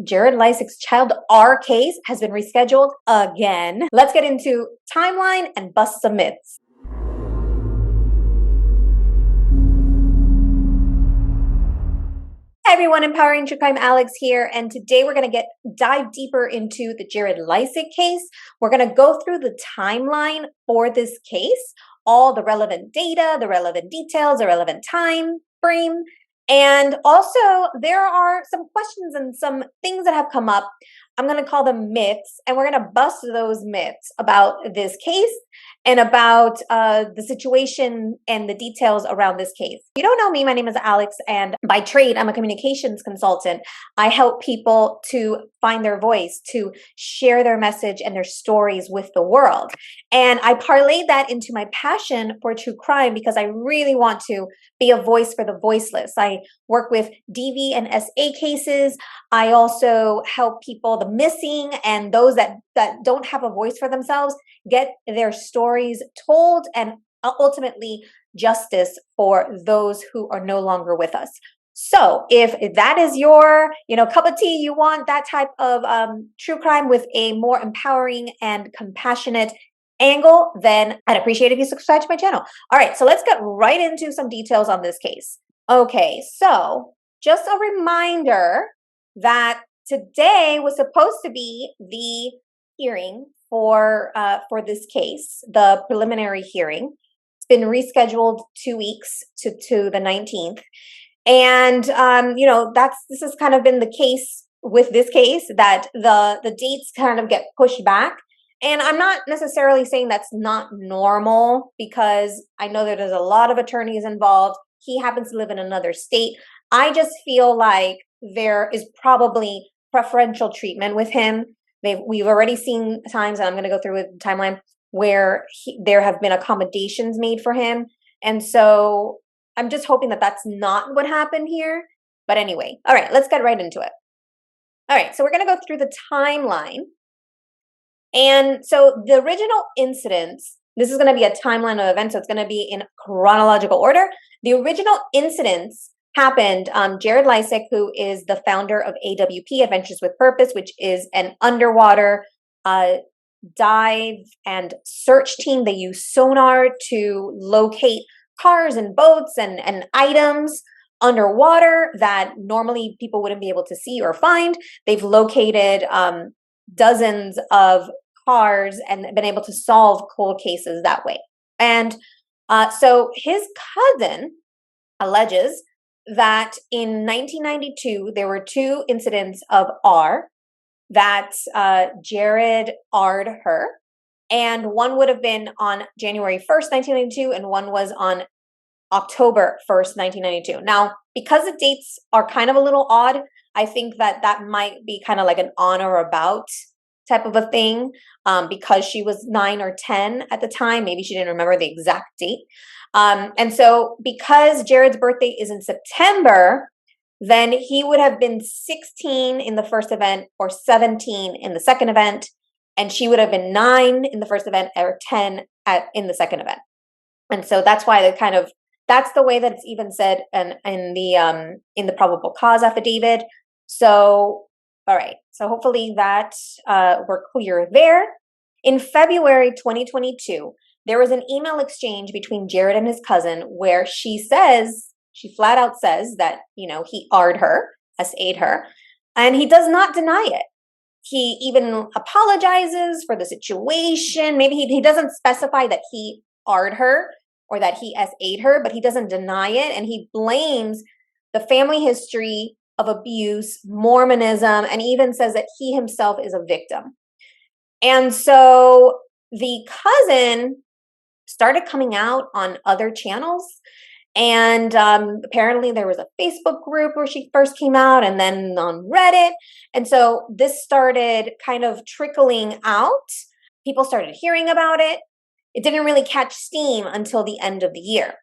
Jared Leisek's Child R case has been rescheduled again. Let's get into timeline and bust some myths. Hi everyone, Empowering True Crime Alex here, and today we're going to dive deeper into the Jared Leisek case. We're going to go through the timeline for this case, all the relevant data, the relevant details, the relevant time frame. And also, there are some questions and some things that have come up. I'm going to call them myths, and we're going to bust those myths about this case and about the situation and the details around this case. If you don't know me, my name is Alex, and by trade, I'm a communications consultant. I help people to find their voice, to share their message and their stories with the world. And I parlayed that into my passion for true crime because I really want to be a voice for the voiceless. I work with DV and SA cases. I also help people, the missing and those that don't have a voice for themselves, get their stories told, and ultimately justice for those who are no longer with us. So if that is your, cup of tea, you want that type of true crime with a more empowering and compassionate angle, then I'd appreciate if you subscribe to my channel. All right, so let's get right into some details on this case. Okay, so just a reminder that today was supposed to be the hearing for this case, the preliminary hearing. It's been rescheduled 2 weeks to the 19th. And this has kind of been the case with this case, that the dates kind of get pushed back. And I'm not necessarily saying that's not normal, because I know that there's a lot of attorneys involved. He happens to live in another state. I just feel like there is probably preferential treatment with him. We've already seen times, and I'm going to go through the timeline, where there have been accommodations made for him. And so I'm just hoping that that's not what happened here. But anyway, all right, let's get right into it. All right, so we're going to go through the timeline. And so the original incidents, this is going to be a timeline of events, so it's going to be in chronological order. The original incidents happened, Jared Leisek, who is the founder of AWP, Adventures with Purpose, which is an underwater dive and search team. They use sonar to locate cars and boats and items underwater that normally people wouldn't be able to see or find. They've located dozens of cars and been able to solve cold cases that way. And so his cousin alleges that in 1992, there were 2 incidents of R, that Jared R'd her. And one would have been on January 1st, 1992, and one was on October 1st, 1992. Now, because the dates are kind of a little odd, I think that might be kind of like an on or about type of a thing, because she was 9 or 10 at the time. Maybe she didn't remember the exact date. And so because Jared's birthday is in September, then he would have been 16 in the first event or 17 in the second event. And she would have been 9 in the first event or 10 in the second event. And so that's why that's the way that it's even said in the probable cause affidavit. So, all right. So hopefully that we're clear there. In February 2022, there was an email exchange between Jared and his cousin where she flat out says that, he R'd her, SA'd her, and he does not deny it. He even apologizes for the situation. Maybe he doesn't specify that he R'd her or that he SA'd her, but he doesn't deny it. And he blames the family history of abuse, Mormonism, and even says that he himself is a victim. And so the cousin started coming out on other channels. And apparently there was a Facebook group where she first came out, and then on Reddit. And so this started kind of trickling out. People started hearing about it. It didn't really catch steam until the end of the year.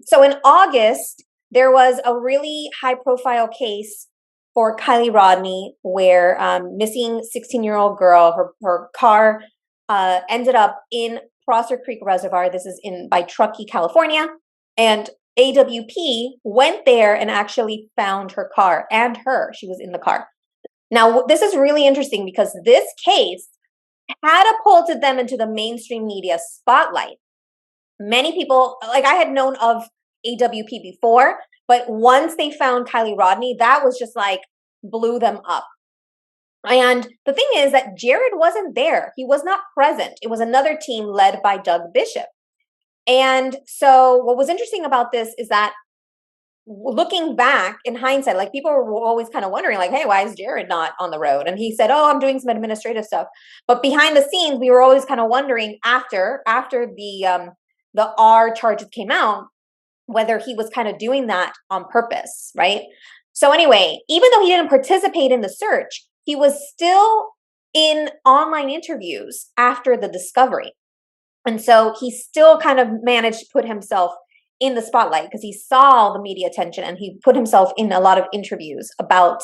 So in August, there was a really high-profile case for Kylie Rodney where missing 16-year-old girl, her car ended up in Prosser Creek Reservoir. This is by Truckee, California. And AWP went there and actually found her car and her. She was in the car. Now, this is really interesting because this case catapulted them into the mainstream media spotlight. Many people, like I had known of AWP before, but once they found Kylie Rodney, that was just like blew them up. And the thing is that Jared wasn't there. He was not present. It was another team led by Doug Bishop. And so what was interesting about this is that looking back in hindsight, like people were always kind of wondering, like, hey, why is Jared not on the road? And he said, oh, I'm doing some administrative stuff. But behind the scenes, we were always kind of wondering after the R charges came out, whether he was kind of doing that on purpose, right? So anyway, even though he didn't participate in the search, he was still in online interviews after the discovery. And so he still kind of managed to put himself in the spotlight because he saw the media attention and he put himself in a lot of interviews about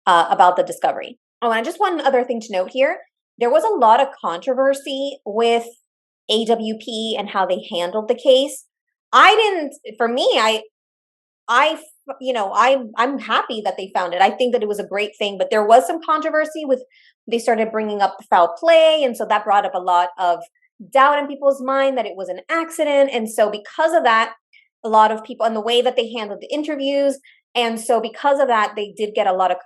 the discovery. Oh, and just one other thing to note here. There was a lot of controversy with AWP and how they handled the case. I'm happy that they found it. I think that it was a great thing, but there was some controversy they started bringing up the foul play. And so that brought up a lot of doubt in people's mind that it was an accident. And so because of that, a lot of people and the way that they handled the interviews. And so because of that, they did get a lot of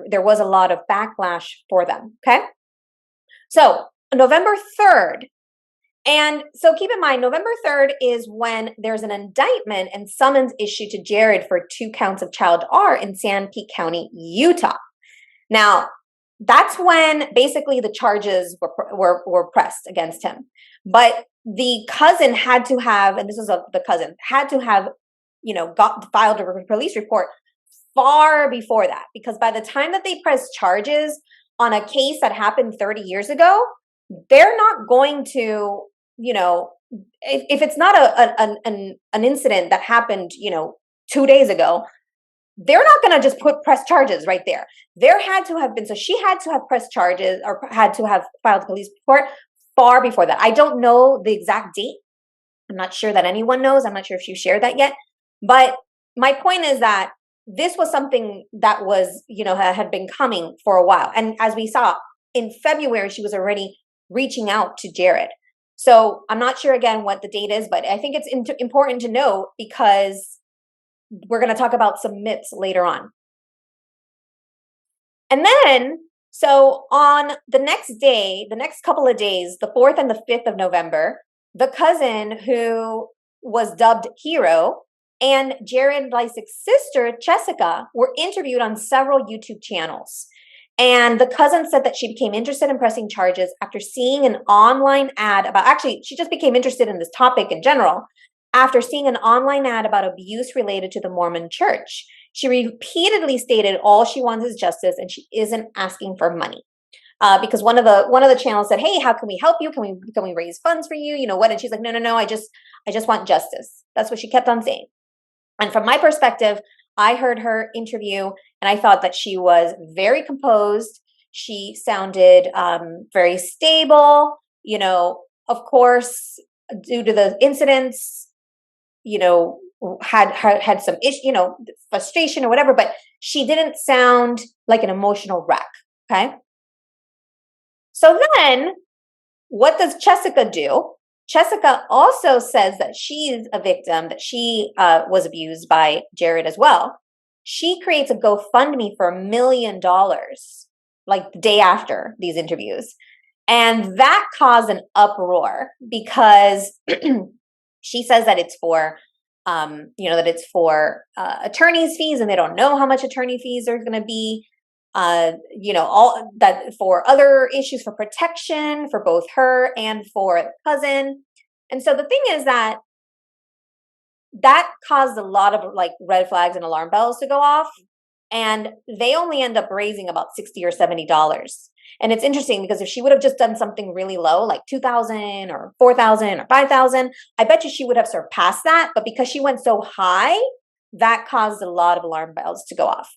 there was a lot of backlash for them. Okay. So November 3rd. And so keep in mind, November 3rd is when there's an indictment and summons issued to Jared for 2 counts of child R in Sanpete County, Utah. Now, that's when basically the charges were pressed against him. But the cousin had to have, and this is the cousin, had to have, filed a police report far before that. Because by the time that they pressed charges on a case that happened 30 years ago, they're not going to, if it's not an incident that happened, 2 days ago, they're not going to just press charges right there. There had to have been, so she had to have pressed charges or had to have filed a police report far before that. I don't know the exact date. I'm not sure that anyone knows. I'm not sure if you shared that yet. But my point is that this was something that was, had been coming for a while. And as we saw in February, she was already reaching out to Jared. So I'm not sure again what the date is, but I think it's important to know because we're going to talk about some myths later on. And then, so on the next day, the next couple of days, the 4th and the 5th of November, the cousin who was dubbed Hero and Jared Leisek's sister, Jessica, were interviewed on several YouTube channels. And the cousin said that she became interested in pressing charges after seeing an online ad she just became interested in this topic in general after seeing an online ad about abuse related to the Mormon church. She repeatedly stated all she wants is justice and she isn't asking for money. Because one of the channels said, hey, how can we help you? Can we raise funds for you? And she's like, no, I just want justice. That's what she kept on saying. And from my perspective, I heard her interview and I thought that she was very composed. She sounded very stable, of course, due to the incidents, had some issue, frustration or whatever, but she didn't sound like an emotional wreck. Okay. So then what does Jessica do? Jessica also says that she's a victim, that she was abused by Jared as well. She creates a GoFundMe for $1 million, like the day after these interviews. And that caused an uproar because she says that it's for, attorney's fees, and they don't know how much attorney fees are going to be. All that for other issues, for protection for both her and for the cousin. And so the thing is that caused a lot of like red flags and alarm bells to go off. And they only end up raising about $60 or $70. And it's interesting because if she would have just done something really low, like $2,000 or $4,000 or $5,000, I bet you she would have surpassed that. But because she went so high, that caused a lot of alarm bells to go off.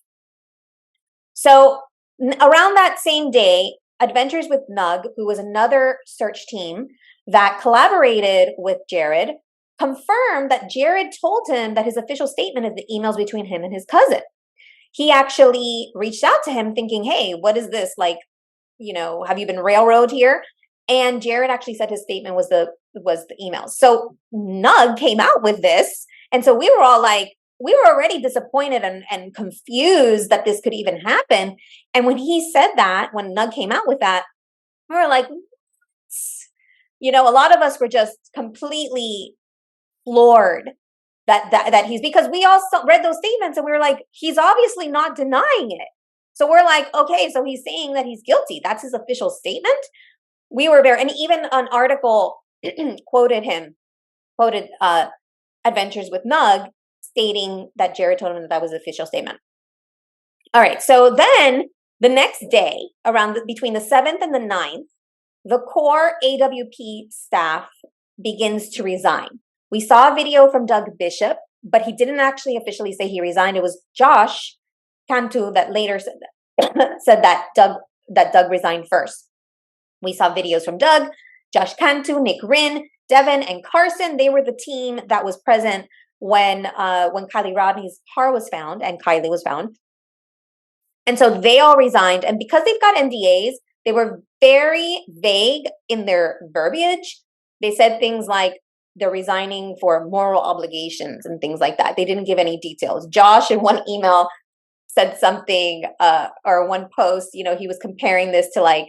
So around that same day, Adventures with Nug, who was another search team that collaborated with Jared, confirmed that Jared told him that his official statement is the emails between him and his cousin. he actually reached out to him thinking, hey, what is this? Like, have you been railroaded here? And Jared actually said his statement was the emails. So Nug came out with this. And so we were all like, we were already disappointed and confused that this could even happen. And when he said that, when Nug came out with that, we were like, a lot of us were just completely floored that he's, because we all read those statements and we were like, he's obviously not denying it. So we're like, okay, so he's saying that he's guilty. That's his official statement. We were there. And even an article quoted Adventures with Nug, stating that Jared told him that was the official statement. All right. So then the next day, between the 7th and the 9th, the core AWP staff begins to resign. We saw a video from Doug Bishop, but he didn't actually officially say he resigned. It was Josh Cantu that later said that Doug resigned first. We saw videos from Doug, Josh Cantu, Nick Rinn, Devin, and Carson. They were the team that was present when Kylie Rodney's car was found and Kylie was found. And so they all resigned. And because they've got NDAs, they were very vague in their verbiage. They said things like they're resigning for moral obligations and things like that. They didn't give any details. Josh, in one email, said something, or one post, he was comparing this to like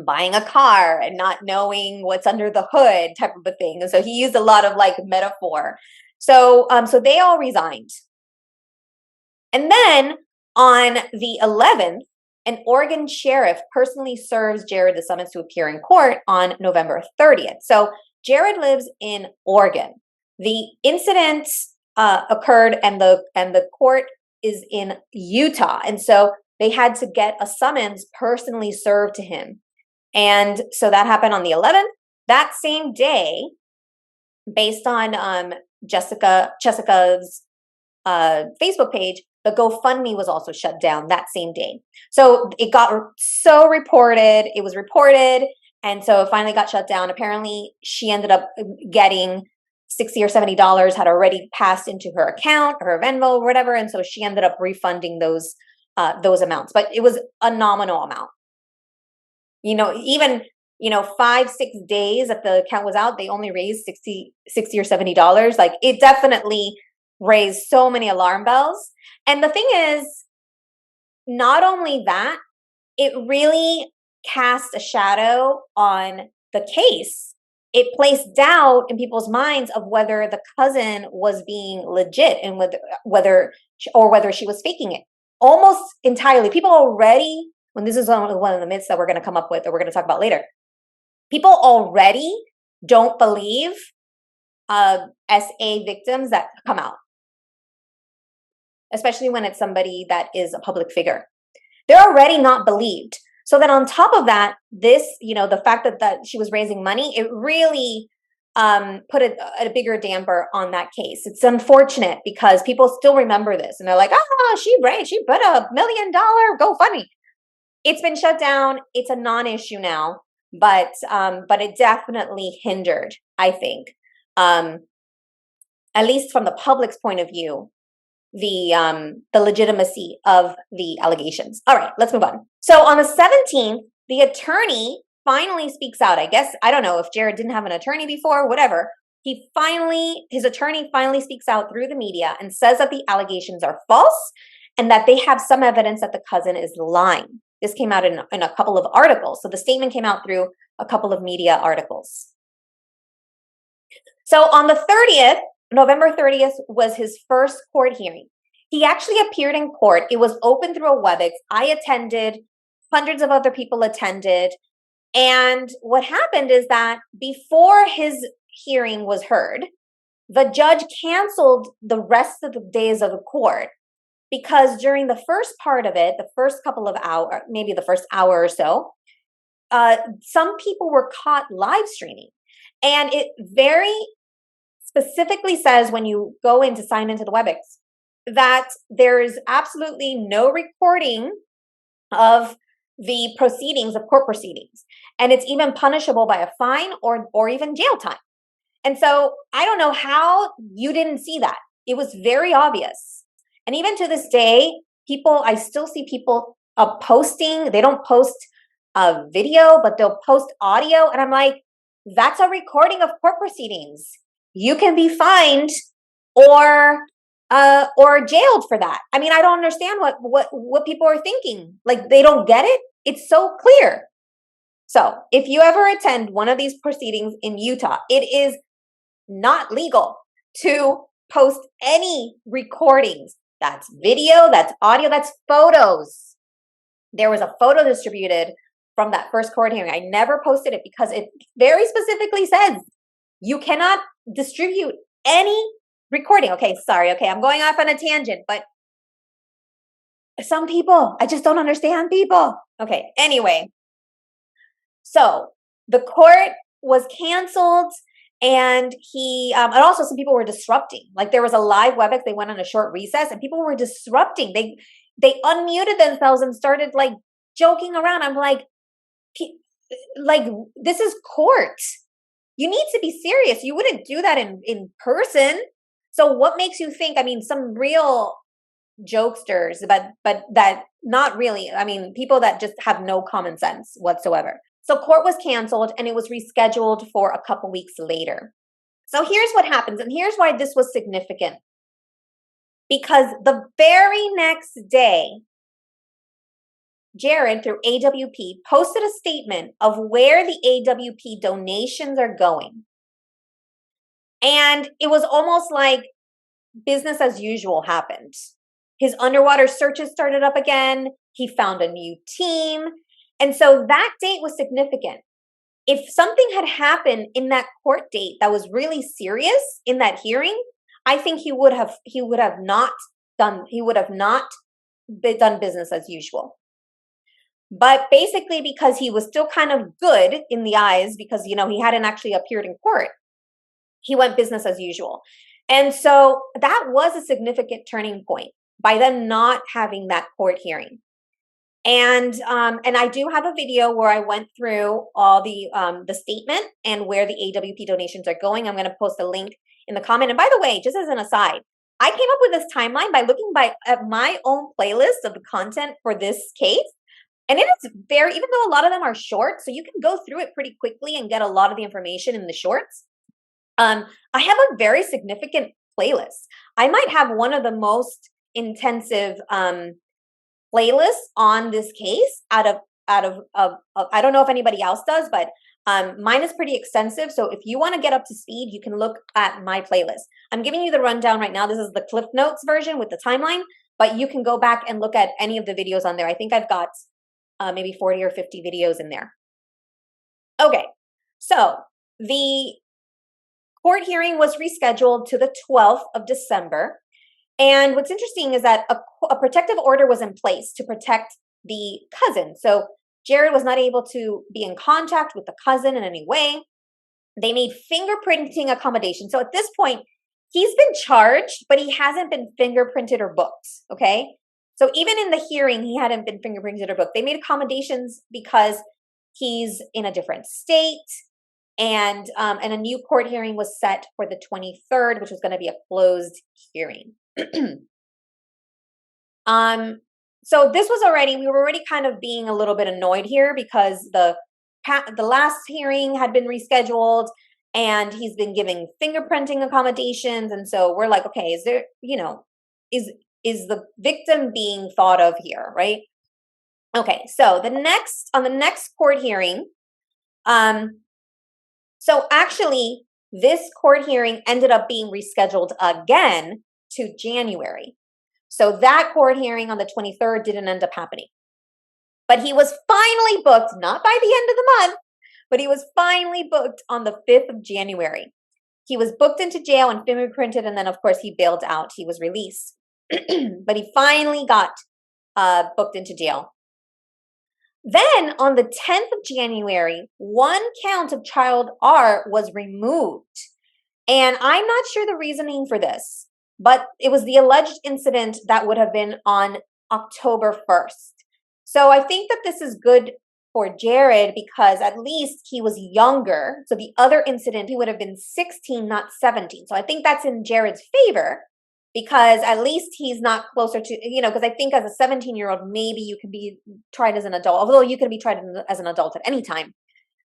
buying a car and not knowing what's under the hood type of a thing. And so he used a lot of like metaphor. So they all resigned. And then on the 11th, an Oregon sheriff personally serves Jared the summons to appear in court on November 30th. So Jared lives in Oregon. The incident occurred and the court is in Utah. And so they had to get a summons personally served to him. And so that happened on the 11th. That same day, based on Jessica's Facebook page, the GoFundMe was also shut down that same day. So it got so reported. It was reported. And so it finally got shut down. Apparently, she ended up getting $60 or $70 had already passed into her account, or her Venmo, or whatever. And so she ended up refunding those amounts. But it was a nominal amount. Even 5-6 days that the account was out, they only raised $60 or $70. Like, it definitely raised so many alarm bells. And the thing is, not only that, it really cast a shadow on the case. It placed doubt in people's minds of whether the cousin was being legit and whether she was faking it. Almost entirely. People already, when this is one of the myths that we're going to come up with, or we're going to talk about later, people already don't believe SA victims that come out, especially when it's somebody that is a public figure. They're already not believed. So then on top of that, this, the fact that she was raising money, it really put a bigger damper on that case. It's unfortunate because people still remember this and they're like, she put $1 million GoFundMe. It's been shut down. It's a non-issue now, but it definitely hindered, I think, at least from the public's point of view, the legitimacy of the allegations. All right, let's move on. So on the 17th, the attorney finally speaks out. I don't know if Jared didn't have an attorney before, whatever. His attorney finally speaks out through the media and says that the allegations are false and that they have some evidence that the cousin is lying. This came out in a couple of articles. So the statement came out through a couple of media articles. So on the 30th, November 30th was his first court hearing. He actually appeared in court. It was open through a WebEx. I attended. Hundreds of other people attended. And what happened is that before his hearing was heard, the judge canceled the rest of the days of the court because during the first part of it, the first couple of hours, maybe the first hour or so, some people were caught live streaming. And it very specifically says when you go in to sign into the WebEx that there is absolutely no recording of the proceedings, of court proceedings. And it's even punishable by a fine or even jail time. And so I don't know how you didn't see that. It was very obvious. And even to this day, I still see people posting, they don't post a video, but they'll post audio. And I'm like, that's a recording of court proceedings. You can be fined or jailed for that. I mean, I don't understand what people are thinking. Like, they don't get it. It's so clear. So if you ever attend one of these proceedings in Utah, it is not legal to post any recordings. That's video, that's audio, that's photos. There was a photo distributed from that first court hearing. I never posted it because it very specifically says you cannot distribute any recording. Okay, sorry. Okay, I'm going off on a tangent, but some people, I just don't understand people. Okay, anyway. So the court was canceled, and and also some people were disrupting. Like, there was a live WebEx, they went on a short recess, and people were disrupting. They unmuted themselves and started like joking around. I'm like, this is court. You need to be serious. You wouldn't do that in person. So what makes you think? I mean, some real jokesters, but that not really. I mean, people that just have no common sense whatsoever. So court was canceled, and it was rescheduled for a couple weeks later. So here's what happens, and here's why this was significant. Because the very next day, Jared, through AWP, posted a statement of where the AWP donations are going. And it was almost like business as usual happened. His underwater searches started up again. He found a new team. And so that date was significant. If something had happened in that court date that was really serious in that hearing, I think he would have not done business as usual. But basically, because he was still kind of good in the eyes, because he hadn't actually appeared in court, he went business as usual. And so that was a significant turning point by them not having that court hearing. And I do have a video where I went through all the statement and where the AWP donations are going. I'm going to post a link in the comment. And by the way, just as an aside, I came up with this timeline by looking at my own playlist of the content for this case. And it is even though a lot of them are short, so you can go through it pretty quickly and get a lot of the information in the shorts. I have a very significant playlist. I might have one of the most intensive playlists on this case out of I don't know if anybody else does, but mine is pretty extensive. So if you want to get up to speed, you can look at my playlist. I'm giving you the rundown right now. This is the Cliff Notes version with the timeline, but you can go back and look at any of the videos on there. I think I've got maybe 40 or 50 videos in there. Okay, so the court hearing was rescheduled to the 12th of December. And what's interesting is that a protective order was in place to protect the cousin. So Jared was not able to be in contact with the cousin in any way. They made fingerprinting accommodations. So at this point, he's been charged, but he hasn't been fingerprinted or booked, okay? So even in the hearing, he hadn't been fingerprinted or booked. They made accommodations because he's in a different state, and a new court hearing was set for the 23rd, which was going to be a closed hearing. So this was we were already kind of being a little bit annoyed here because the last hearing had been rescheduled, and he's been giving fingerprinting accommodations. And so we're like, okay, is there, is the victim being thought of here, right? Okay, so on the next court hearing, so actually this court hearing ended up being rescheduled again to January. So that court hearing on the 23rd didn't end up happening. But he was finally booked, not by the end of the month, but he was finally booked on the 5th of January. He was booked into jail and fingerprinted, and then of course he bailed out. He was released. But he finally got booked into jail. Then on the 10th of January, one count of child R was removed. And I'm not sure the reasoning for this, but it was the alleged incident that would have been on October 1st. So I think that this is good for Jared because at least he was younger. So the other incident, he would have been 16, not 17. So I think that's in Jared's favor. because at least he's not closer to, because I think as a 17-year-old, maybe you can be tried as an adult, although you can be tried as an adult at any time.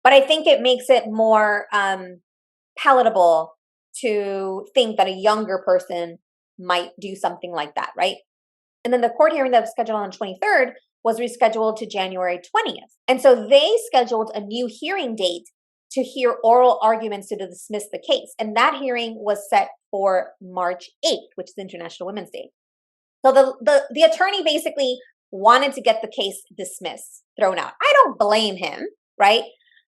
But I think it makes it more palatable to think that a younger person might do something like that, right? And then the court hearing that was scheduled on the 23rd was rescheduled to January 20th. And so they scheduled a new hearing date to hear oral arguments to dismiss the case. And that hearing was set for March 8th, which is International Women's Day. So the attorney basically wanted to get the case dismissed, thrown out. I don't blame him, right?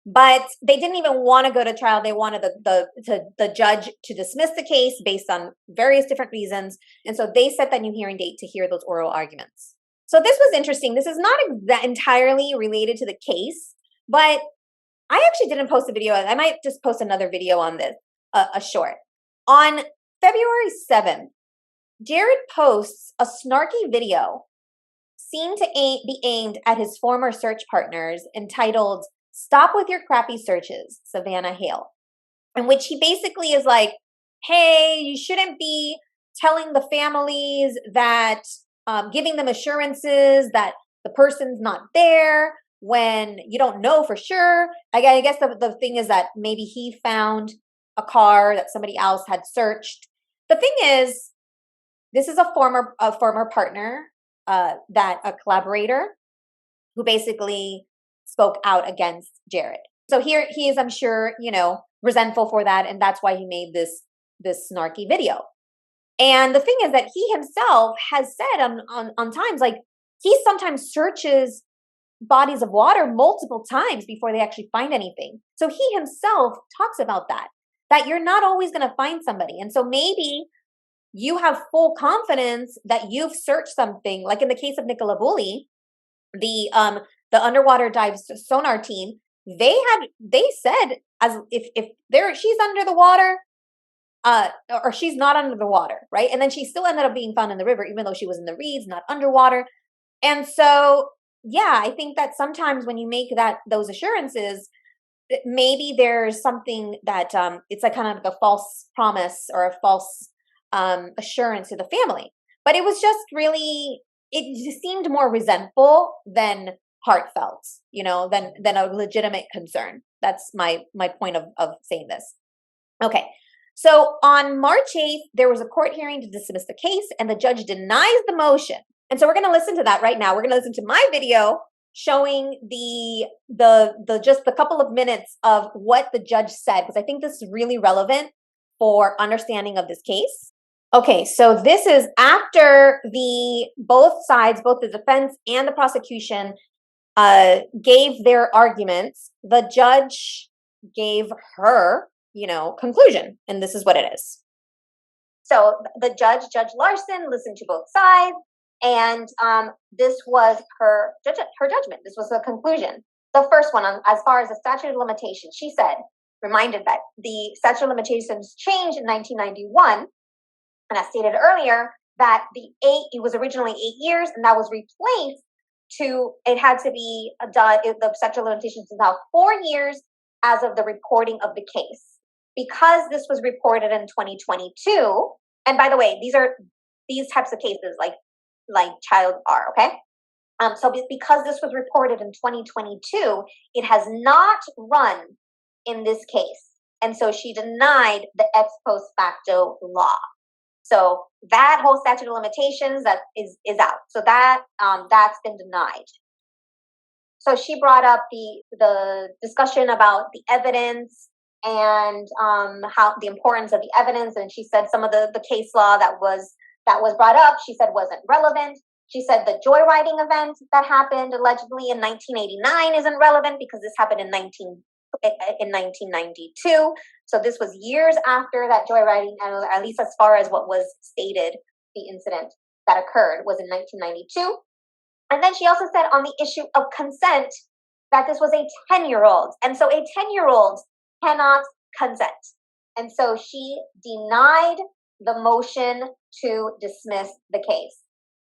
But they didn't even want to go to trial. They wanted the judge to dismiss the case based on various different reasons. And so they set that new hearing date to hear those oral arguments. So this was interesting. This is not entirely related to the case, but I actually didn't post a video. I might just post another video on this, a short. On February 7th, Jared posts a snarky video seemed to be aimed at his former search partners entitled "Stop with Your Crappy Searches, Savannah Hale," in which he basically is like, hey, you shouldn't be telling the families that, giving them assurances that the person's not there when you don't know for sure. I guess the thing is that maybe he found a car that somebody else had searched. The thing is, this is a former partner, that a collaborator who basically spoke out against Jared. So here he is, I'm sure, resentful for that, and that's why he made this snarky video. And the thing is that he himself has said on times, like, he sometimes searches bodies of water multiple times before they actually find anything. So he himself talks about that you're not always going to find somebody. And so maybe you have full confidence that you've searched something, like in the case of Nicola Bully, the underwater dive sonar team, they said, as if she's under the water, or she's not under the water, right? And then she still ended up being found in the river, even though she was in the reeds, not underwater. And so, yeah, I think that sometimes when you make those assurances, maybe there's something that it's like kind of like a false promise or a false assurance to the family. But it was just really, it just seemed more resentful than heartfelt, than a legitimate concern. That's my point of saying this. Okay. So on March 8th, there was a court hearing to dismiss the case, and the judge denies the motion. And so we're going to listen to that right now. We're going to listen to my video showing just the couple of minutes of what the judge said, because I think this is really relevant for understanding of this case. Okay, so this is after both sides, both the defense and the prosecution, gave their arguments. The judge gave her, conclusion, and this is what it is. So the Judge Larson, listened to both sides, and this was her judgment. This was the conclusion. The first one, as far as the statute of limitations, she reminded that the statute of limitations changed in 1991, and as stated earlier, that it was originally 8 years, and that was replaced it had to be done, the statute of limitations is now 4 years as of the reporting of the case. Because this was reported in 2022, and by the way, these types of cases like child are, okay? So because this was reported in 2022, it has not run in this case. And so she denied the ex post facto law. So that whole statute of limitations that is out. So that's been denied. So she brought up the discussion about the evidence and how the importance of the evidence, and she said some of the case law that was brought up, she said wasn't relevant. She said the joyriding event that happened allegedly in 1989 isn't relevant because this happened in 1992. So this was years after that joyriding, at least as far as what was stated, the incident that occurred was in 1992. And then she also said on the issue of consent that this was a 10-year-old. And so a 10-year-old cannot consent. And so she denied the motion to dismiss the case.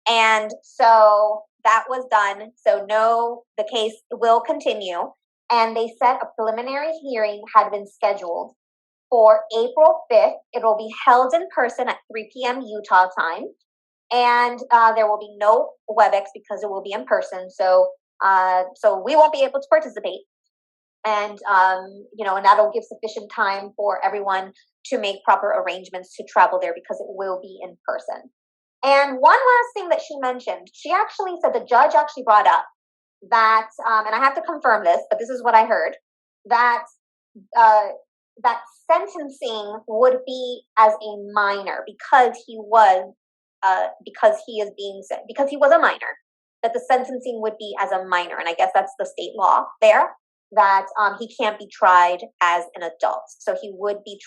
And so that was done. So no, the case will continue. And they said a preliminary hearing had been scheduled for April 5th. It will be held in person at 3 p.m. Utah time. And there will be no WebEx because it will be in person. So we won't be able to participate. And, and that'll give sufficient time for everyone to make proper arrangements to travel there because it will be in person. And one last thing that she mentioned, she actually said, the judge actually brought up that, and I have to confirm this, but this is what I heard, that that sentencing would be as a minor because he was a minor, that the sentencing would be as a minor. And I guess that's the state law there, that he can't be tried as an adult. So he would be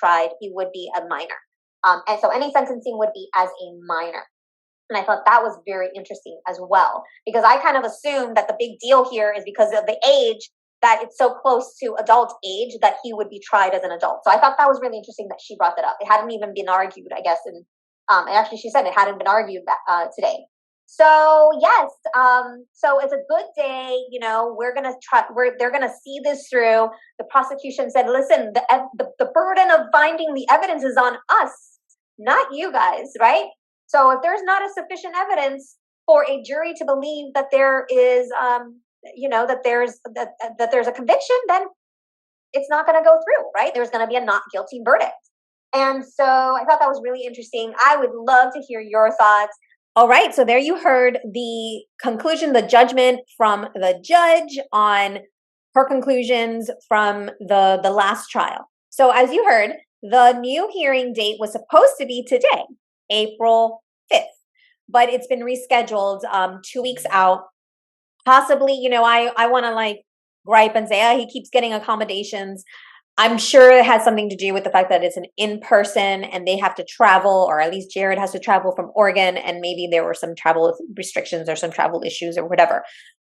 a minor. And so any sentencing would be as a minor. And I thought that was very interesting as well, because I kind of assumed that the big deal here is because of the age, that it's so close to adult age that he would be tried as an adult. So I thought that was really interesting that she brought that up. It hadn't even been argued, I guess. And actually she said it hadn't been argued today. So yes, so it's a good day. They're gonna see this through. The prosecution said, listen, the burden of finding the evidence is on us, not you guys, right? So if there's not a sufficient evidence for a jury to believe that there is, that there's a conviction, then it's not going to go through, right? There's going to be a not guilty verdict. And so I thought that was really interesting. I would love to hear your thoughts. All right. So there you heard the conclusion, the judgment from the judge on her conclusions from the last trial. So as you heard, the new hearing date was supposed to be today, April 5th, but it's been rescheduled 2 weeks out. Possibly, I want to gripe and say, he keeps getting accommodations. I'm sure it has something to do with the fact that it's an in-person and they have to travel, or at least Jared has to travel from Oregon, and maybe there were some travel restrictions or some travel issues or whatever.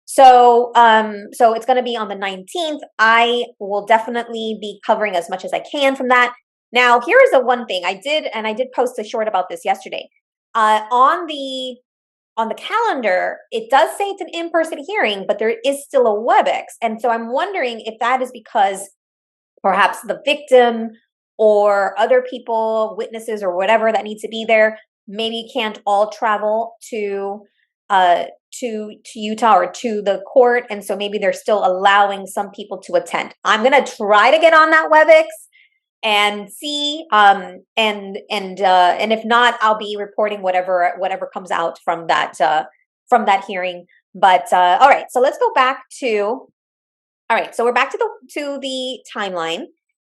So it's going to be on the 19th. I will definitely be covering as much as I can from that. Now, here is the one thing I did post a short about this yesterday. On the calendar, it does say it's an in-person hearing, but there is still a WebEx. And so I'm wondering if that is because perhaps the victim or other people, witnesses or whatever that needs to be there, maybe can't all travel to Utah or to the court. And so maybe they're still allowing some people to attend. I'm going to try to get on that WebEx and see, and if not, I'll be reporting whatever comes out from that hearing. But all right, so let's go back to. All right, so we're back to the timeline,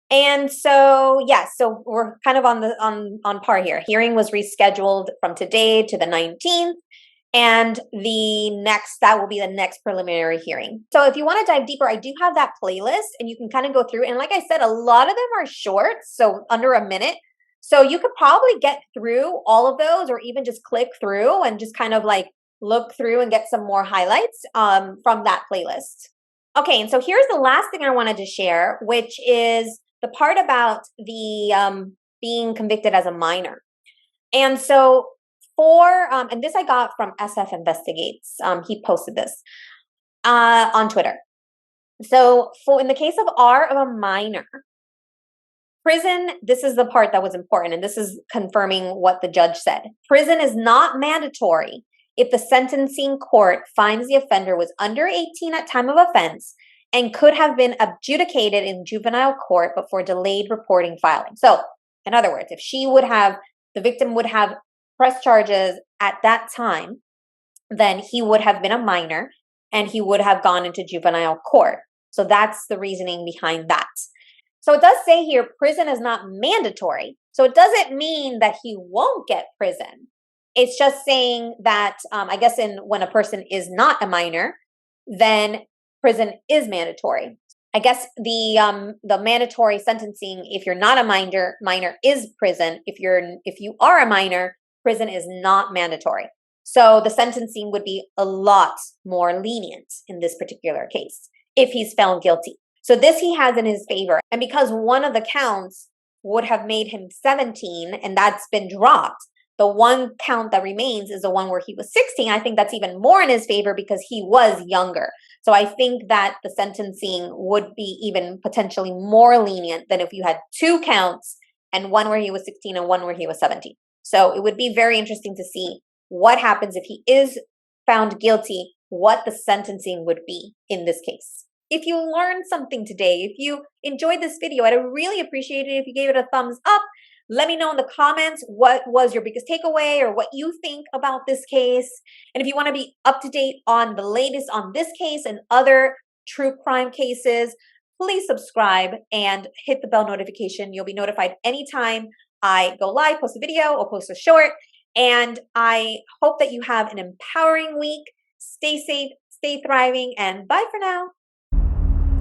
and so so we're kind of on par here. Hearing was rescheduled from today to the 19th. And that will be the next preliminary hearing. So if you want to dive deeper, I do have that playlist and you can kind of go through. And like I said, a lot of them are short, so under a minute. So you could probably get through all of those, or even just click through and just kind of look through and get some more highlights from that playlist. Okay, and so here's the last thing I wanted to share, which is the part about the being convicted as a minor. And so and this I got from SF Investigates. He posted this on Twitter. So in the case of a minor, prison, this is the part that was important, and this is confirming what the judge said. Prison is not mandatory if the sentencing court finds the offender was under 18 at time of offense and could have been adjudicated in juvenile court before delayed reporting filing. So in other words, if the victim would have press charges at that time, then he would have been a minor and he would have gone into juvenile court. So that's the reasoning behind that. So it does say here, prison is not mandatory. So it doesn't mean that he won't get prison. It's just saying that, I guess when a person is not a minor, then prison is mandatory. I guess the mandatory sentencing, if you're not a minor is prison. If you are a minor, prison is not mandatory. So the sentencing would be a lot more lenient in this particular case if he's found guilty. So this he has in his favor. And because one of the counts would have made him 17 and that's been dropped, the one count that remains is the one where he was 16. I think that's even more in his favor because he was younger. So I think that the sentencing would be even potentially more lenient than if you had two counts and one where he was 16 and one where he was 17. So it would be very interesting to see what happens if he is found guilty, what the sentencing would be in this case. If you learned something today, if you enjoyed this video, I'd really appreciate it if you gave it a thumbs up. Let me know in the comments what was your biggest takeaway or what you think about this case. And if you want to be up to date on the latest on this case and other true crime cases, please subscribe and hit the bell notification. You'll be notified anytime I go live, post a video, or post a short. And I hope that you have an empowering week. Stay safe, stay thriving, and bye for now.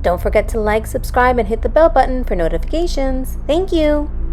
Don't forget to like, subscribe, and hit the bell button for notifications. Thank you.